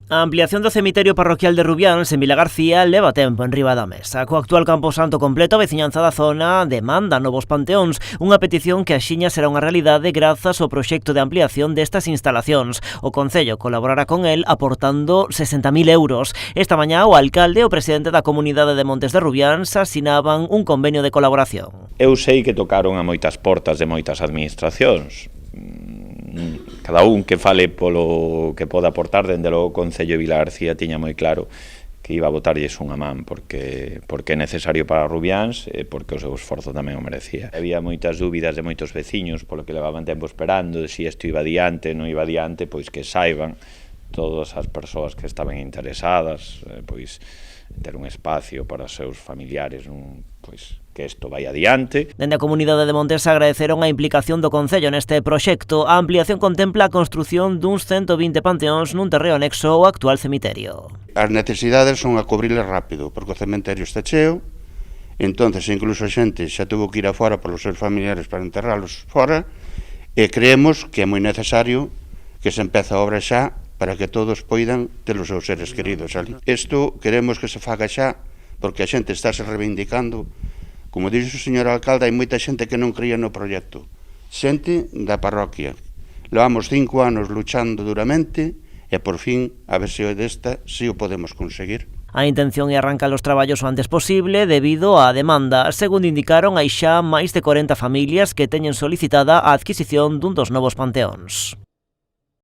A ampliación do cemiterio parroquial de Rubiáns en Vilagarcía leva tempo en riba da mesa. Co actual camposanto completo, a veciñanza da zona demanda novos panteóns, unha petición que axiña será unha realidade grazas ao proxecto de ampliación destas instalacións. O Concello colaborará con el aportando 60.000 euros. Esta mañá o alcalde e o presidente da comunidade de Montes de Rubiáns asinaban un convenio de colaboración. Eu sei que tocaron a moitas portas de moitas administracións. Cada un que fale polo que poda aportar, dende logo o Concello de Vilagarcía tiña moi claro que iba a botarlles unha man porque é necesario para Rubiáns e porque o seu esforzo tamén o merecía. Había moitas dúbidas de moitos veciños polo que levaban tempo esperando, de se isto iba adiante, non iba adiante, pois que saiban todas as persoas que estaban interesadas, pois ter un espacio para os seus familiares, pois que isto vai adiante. Dende a comunidade de Montes agradeceron a implicación do Concello neste proxecto. A ampliación contempla a construción duns 120 panteóns nun terreo anexo ao actual cemiterio. As necesidades son a cubriles rápido, porque o cemiterio está cheo, entonces incluso a xente xa tuvo que ir afora polos seus familiares para enterralos fora, e creemos que é moi necesario que se empece a obra xa para que todos poidan ter os seus seres queridos ali. Isto queremos que se faga xa, porque a xente está se reivindicando. Como dixo o señor alcalde, hai moita xente que non creía no proxecto. Xente da parroquia. Levamos 5 anos luchando duramente e por fin, a ver se desta, si o podemos conseguir. A intención é arrancar os traballos o antes posible debido á demanda. Segundo indicaron, hai xa máis de 40 familias que teñen solicitada a adquisición dun dos novos panteóns.